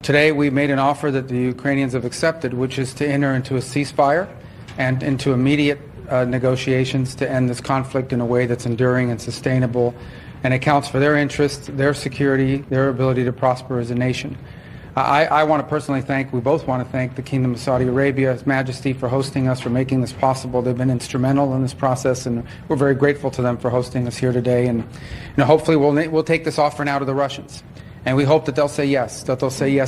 Today we made an offer that the Ukrainians have accepted, which is to enter into a ceasefire and into immediate negotiations to end this conflict in a way that's enduring and sustainable and accounts for their interests, their security, their ability to prosper as a nation. I want to personally we both want to thank the Kingdom of Saudi Arabia, His Majesty, for hosting us, for making this possible. They've been instrumental in this process, and we're very grateful to them for hosting us here today. And hopefully we'll take this offer now to the Russians. And we hope that they'll say yes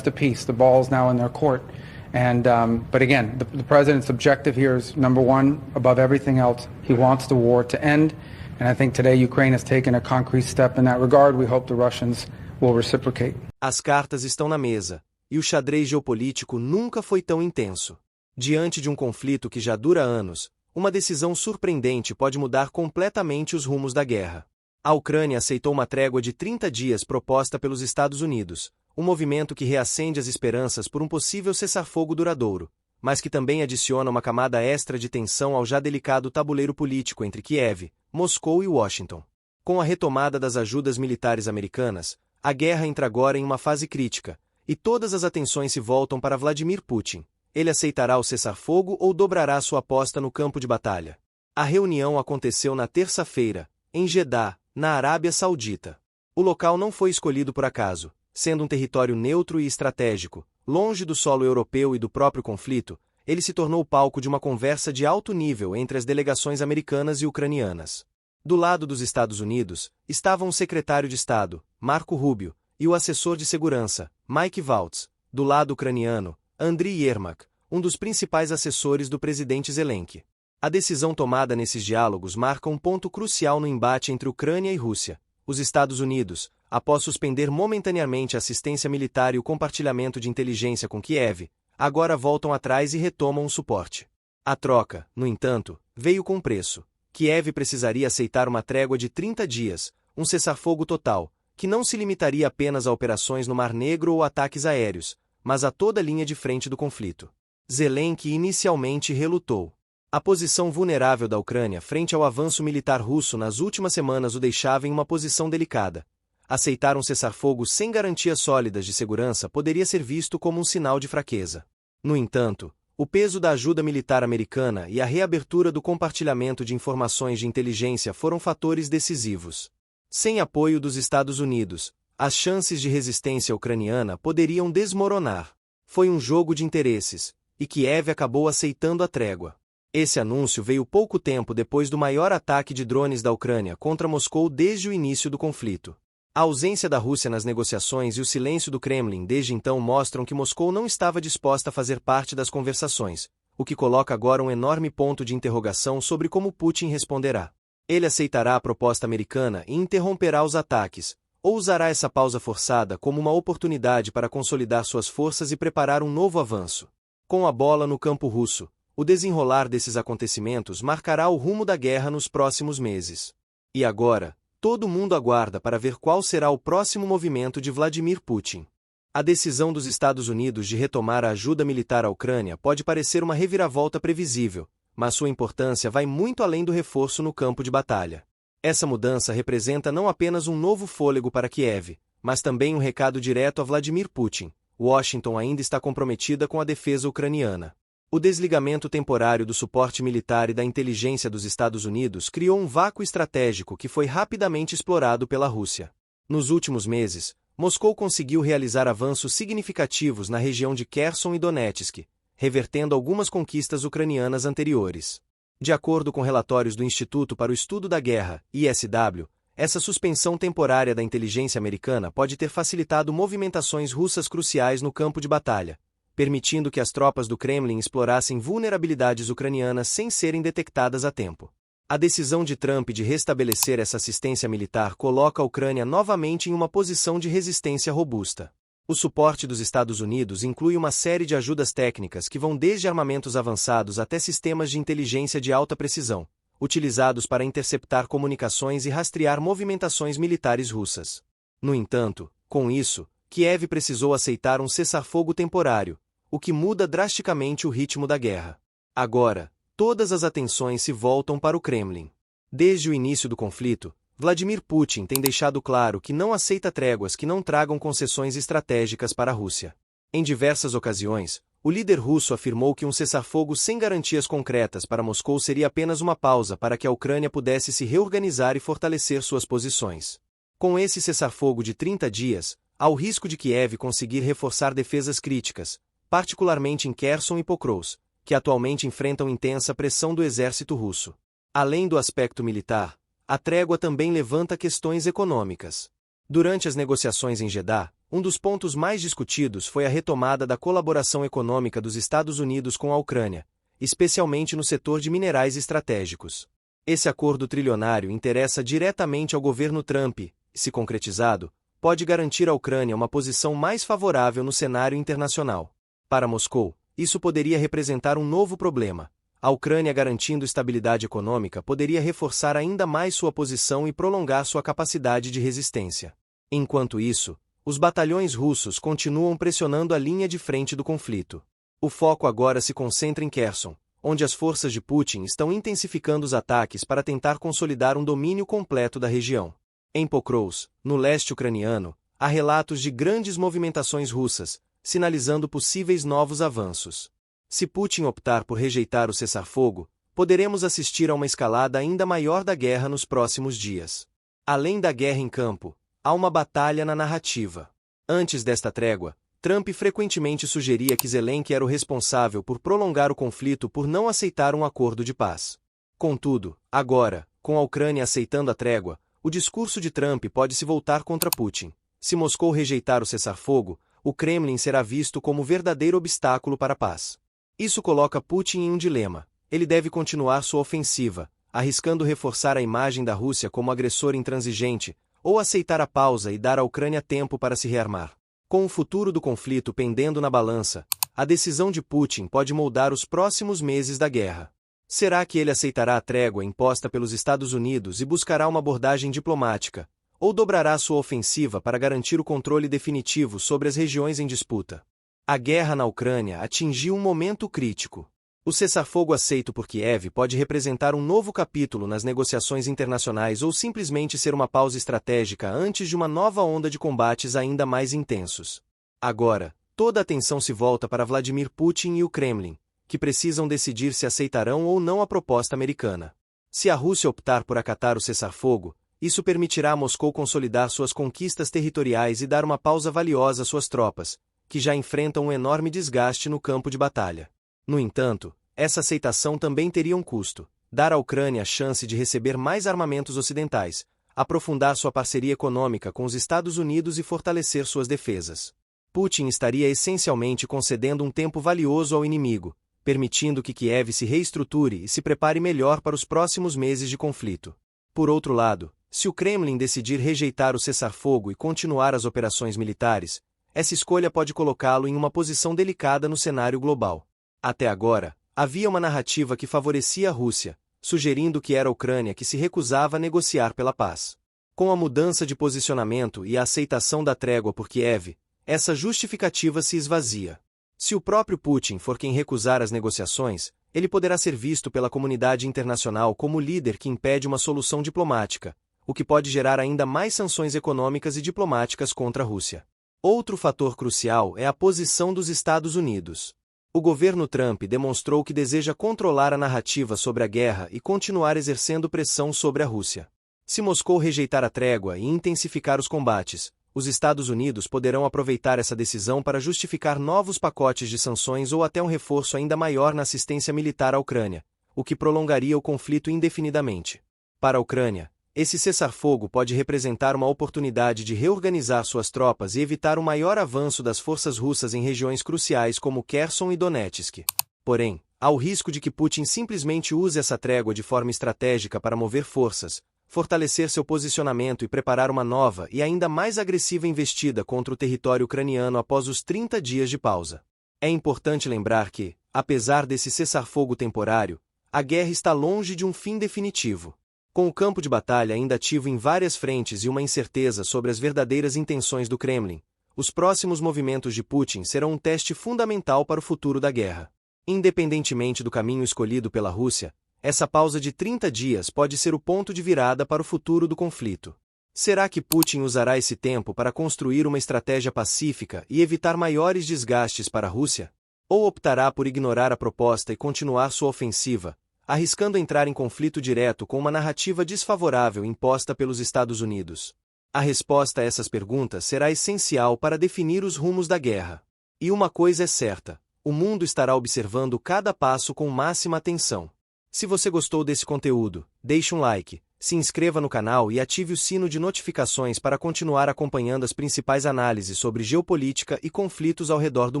to peace. The ball is now in their court. But again, the President's objective here is, number one, above everything else, he wants the war to end. And I think today Ukraine has taken a concrete step in that regard. We hope the Russians will reciprocate. As cartas estão na mesa, e o xadrez geopolítico nunca foi tão intenso. Diante de um conflito que já dura anos, uma decisão surpreendente pode mudar completamente os rumos da guerra. A Ucrânia aceitou uma trégua de 30 dias proposta pelos Estados Unidos, um movimento que reacende as esperanças por um possível cessar-fogo duradouro, mas que também adiciona uma camada extra de tensão ao já delicado tabuleiro político entre Kiev, Moscou e Washington. Com a retomada das ajudas militares americanas, a guerra entra agora em uma fase crítica, e todas as atenções se voltam para Vladimir Putin. Ele aceitará o cessar-fogo ou dobrará sua aposta no campo de batalha? A reunião aconteceu na terça-feira, em Jeddah, na Arábia Saudita. O local não foi escolhido por acaso, sendo um território neutro e estratégico, longe do solo europeu e do próprio conflito, ele se tornou o palco de uma conversa de alto nível entre as delegações americanas e ucranianas. Do lado dos Estados Unidos, estavam o secretário de Estado, Marco Rubio, e o assessor de segurança, Mike Waltz. Do lado ucraniano, Andriy Yermak, um dos principais assessores do presidente Zelensky. A decisão tomada nesses diálogos marca um ponto crucial no embate entre Ucrânia e Rússia. Os Estados Unidos, após suspender momentaneamente a assistência militar e o compartilhamento de inteligência com Kiev, agora voltam atrás e retomam o suporte. A troca, no entanto, veio com preço. Kiev precisaria aceitar uma trégua de 30 dias, um cessar-fogo total, que não se limitaria apenas a operações no Mar Negro ou ataques aéreos, mas a toda a linha de frente do conflito. Zelensky inicialmente relutou. A posição vulnerável da Ucrânia frente ao avanço militar russo nas últimas semanas o deixava em uma posição delicada. Aceitar um cessar-fogo sem garantias sólidas de segurança poderia ser visto como um sinal de fraqueza. No entanto, o peso da ajuda militar americana e a reabertura do compartilhamento de informações de inteligência foram fatores decisivos. Sem apoio dos Estados Unidos, as chances de resistência ucraniana poderiam desmoronar. Foi um jogo de interesses, e Kiev acabou aceitando a trégua. Esse anúncio veio pouco tempo depois do maior ataque de drones da Ucrânia contra Moscou desde o início do conflito. A ausência da Rússia nas negociações e o silêncio do Kremlin desde então mostram que Moscou não estava disposta a fazer parte das conversações, o que coloca agora um enorme ponto de interrogação sobre como Putin responderá. Ele aceitará a proposta americana e interromperá os ataques, ou usará essa pausa forçada como uma oportunidade para consolidar suas forças e preparar um novo avanço. Com a bola no campo russo, o desenrolar desses acontecimentos marcará o rumo da guerra nos próximos meses. E agora, todo mundo aguarda para ver qual será o próximo movimento de Vladimir Putin. A decisão dos Estados Unidos de retomar a ajuda militar à Ucrânia pode parecer uma reviravolta previsível, mas sua importância vai muito além do reforço no campo de batalha. Essa mudança representa não apenas um novo fôlego para Kiev, mas também um recado direto a Vladimir Putin. Washington ainda está comprometida com a defesa ucraniana. O desligamento temporário do suporte militar e da inteligência dos Estados Unidos criou um vácuo estratégico que foi rapidamente explorado pela Rússia. Nos últimos meses, Moscou conseguiu realizar avanços significativos na região de Kherson e Donetsk, revertendo algumas conquistas ucranianas anteriores. De acordo com relatórios do Instituto para o Estudo da Guerra, ISW, essa suspensão temporária da inteligência americana pode ter facilitado movimentações russas cruciais no campo de batalha, permitindo que as tropas do Kremlin explorassem vulnerabilidades ucranianas sem serem detectadas a tempo. A decisão de Trump de restabelecer essa assistência militar coloca a Ucrânia novamente em uma posição de resistência robusta. O suporte dos Estados Unidos inclui uma série de ajudas técnicas que vão desde armamentos avançados até sistemas de inteligência de alta precisão, utilizados para interceptar comunicações e rastrear movimentações militares russas. No entanto, com isso, Kiev precisou aceitar um cessar-fogo temporário, o que muda drasticamente o ritmo da guerra. Agora, todas as atenções se voltam para o Kremlin. Desde o início do conflito, Vladimir Putin tem deixado claro que não aceita tréguas que não tragam concessões estratégicas para a Rússia. Em diversas ocasiões, o líder russo afirmou que um cessar-fogo sem garantias concretas para Moscou seria apenas uma pausa para que a Ucrânia pudesse se reorganizar e fortalecer suas posições. Com esse cessar-fogo de 30 dias, há o risco de Kiev conseguir reforçar defesas críticas, particularmente em Kherson e Pokrovsk, que atualmente enfrentam intensa pressão do exército russo. Além do aspecto militar, a trégua também levanta questões econômicas. Durante as negociações em Jeddah, um dos pontos mais discutidos foi a retomada da colaboração econômica dos Estados Unidos com a Ucrânia, especialmente no setor de minerais estratégicos. Esse acordo trilionário interessa diretamente ao governo Trump e, se concretizado, pode garantir à Ucrânia uma posição mais favorável no cenário internacional. Para Moscou, isso poderia representar um novo problema. A Ucrânia garantindo estabilidade econômica poderia reforçar ainda mais sua posição e prolongar sua capacidade de resistência. Enquanto isso, os batalhões russos continuam pressionando a linha de frente do conflito. O foco agora se concentra em Kherson, onde as forças de Putin estão intensificando os ataques para tentar consolidar um domínio completo da região. Em Pokrovsk, no leste ucraniano, há relatos de grandes movimentações russas, sinalizando possíveis novos avanços. Se Putin optar por rejeitar o cessar-fogo, poderemos assistir a uma escalada ainda maior da guerra nos próximos dias. Além da guerra em campo, há uma batalha na narrativa. Antes desta trégua, Trump frequentemente sugeria que Zelensky era o responsável por prolongar o conflito por não aceitar um acordo de paz. Contudo, agora, com a Ucrânia aceitando a trégua, o discurso de Trump pode se voltar contra Putin. Se Moscou rejeitar o cessar-fogo, o Kremlin será visto como verdadeiro obstáculo para a paz. Isso coloca Putin em um dilema. Ele deve continuar sua ofensiva, arriscando reforçar a imagem da Rússia como agressor intransigente, ou aceitar a pausa e dar à Ucrânia tempo para se rearmar. Com o futuro do conflito pendendo na balança, a decisão de Putin pode moldar os próximos meses da guerra. Será que ele aceitará a trégua imposta pelos Estados Unidos e buscará uma abordagem diplomática, ou dobrará sua ofensiva para garantir o controle definitivo sobre as regiões em disputa? A guerra na Ucrânia atingiu um momento crítico. O cessar-fogo aceito por Kiev pode representar um novo capítulo nas negociações internacionais ou simplesmente ser uma pausa estratégica antes de uma nova onda de combates ainda mais intensos. Agora, toda a atenção se volta para Vladimir Putin e o Kremlin, que precisam decidir se aceitarão ou não a proposta americana. Se a Rússia optar por acatar o cessar-fogo, isso permitirá a Moscou consolidar suas conquistas territoriais e dar uma pausa valiosa às suas tropas, que já enfrentam um enorme desgaste no campo de batalha. No entanto, essa aceitação também teria um custo: dar à Ucrânia a chance de receber mais armamentos ocidentais, aprofundar sua parceria econômica com os Estados Unidos e fortalecer suas defesas. Putin estaria essencialmente concedendo um tempo valioso ao inimigo, permitindo que Kiev se reestruture e se prepare melhor para os próximos meses de conflito. Por outro lado, se o Kremlin decidir rejeitar o cessar-fogo e continuar as operações militares, essa escolha pode colocá-lo em uma posição delicada no cenário global. Até agora, havia uma narrativa que favorecia a Rússia, sugerindo que era a Ucrânia que se recusava a negociar pela paz. Com a mudança de posicionamento e a aceitação da trégua por Kiev, essa justificativa se esvazia. Se o próprio Putin for quem recusar as negociações, ele poderá ser visto pela comunidade internacional como o líder que impede uma solução diplomática, o que pode gerar ainda mais sanções econômicas e diplomáticas contra a Rússia. Outro fator crucial é a posição dos Estados Unidos. O governo Trump demonstrou que deseja controlar a narrativa sobre a guerra e continuar exercendo pressão sobre a Rússia. Se Moscou rejeitar a trégua e intensificar os combates, os Estados Unidos poderão aproveitar essa decisão para justificar novos pacotes de sanções ou até um reforço ainda maior na assistência militar à Ucrânia, o que prolongaria o conflito indefinidamente. Para a Ucrânia, esse cessar-fogo pode representar uma oportunidade de reorganizar suas tropas e evitar um maior avanço das forças russas em regiões cruciais como Kherson e Donetsk. Porém, há o risco de que Putin simplesmente use essa trégua de forma estratégica para mover forças, fortalecer seu posicionamento e preparar uma nova e ainda mais agressiva investida contra o território ucraniano após os 30 dias de pausa. É importante lembrar que, apesar desse cessar-fogo temporário, a guerra está longe de um fim definitivo. Com o campo de batalha ainda ativo em várias frentes e uma incerteza sobre as verdadeiras intenções do Kremlin, os próximos movimentos de Putin serão um teste fundamental para o futuro da guerra. Independentemente do caminho escolhido pela Rússia, essa pausa de 30 dias pode ser o ponto de virada para o futuro do conflito. Será que Putin usará esse tempo para construir uma estratégia pacífica e evitar maiores desgastes para a Rússia? Ou optará por ignorar a proposta e continuar sua ofensiva, arriscando entrar em conflito direto com uma narrativa desfavorável imposta pelos Estados Unidos? A resposta a essas perguntas será essencial para definir os rumos da guerra. E uma coisa é certa: o mundo estará observando cada passo com máxima atenção. Se você gostou desse conteúdo, deixe um like, se inscreva no canal e ative o sino de notificações para continuar acompanhando as principais análises sobre geopolítica e conflitos ao redor do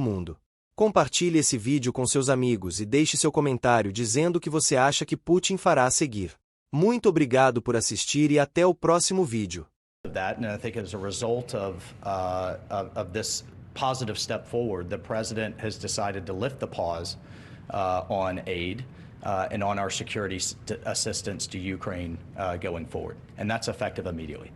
mundo. Compartilhe esse vídeo com seus amigos e deixe seu comentário dizendo o que você acha que Putin fará a seguir. Muito obrigado por assistir e até o próximo vídeo. That, and I think as a result of this positive step forward, the president has decided to lift the pause on aid and on our security assistance to Ukraine going forward, and that's effective immediately.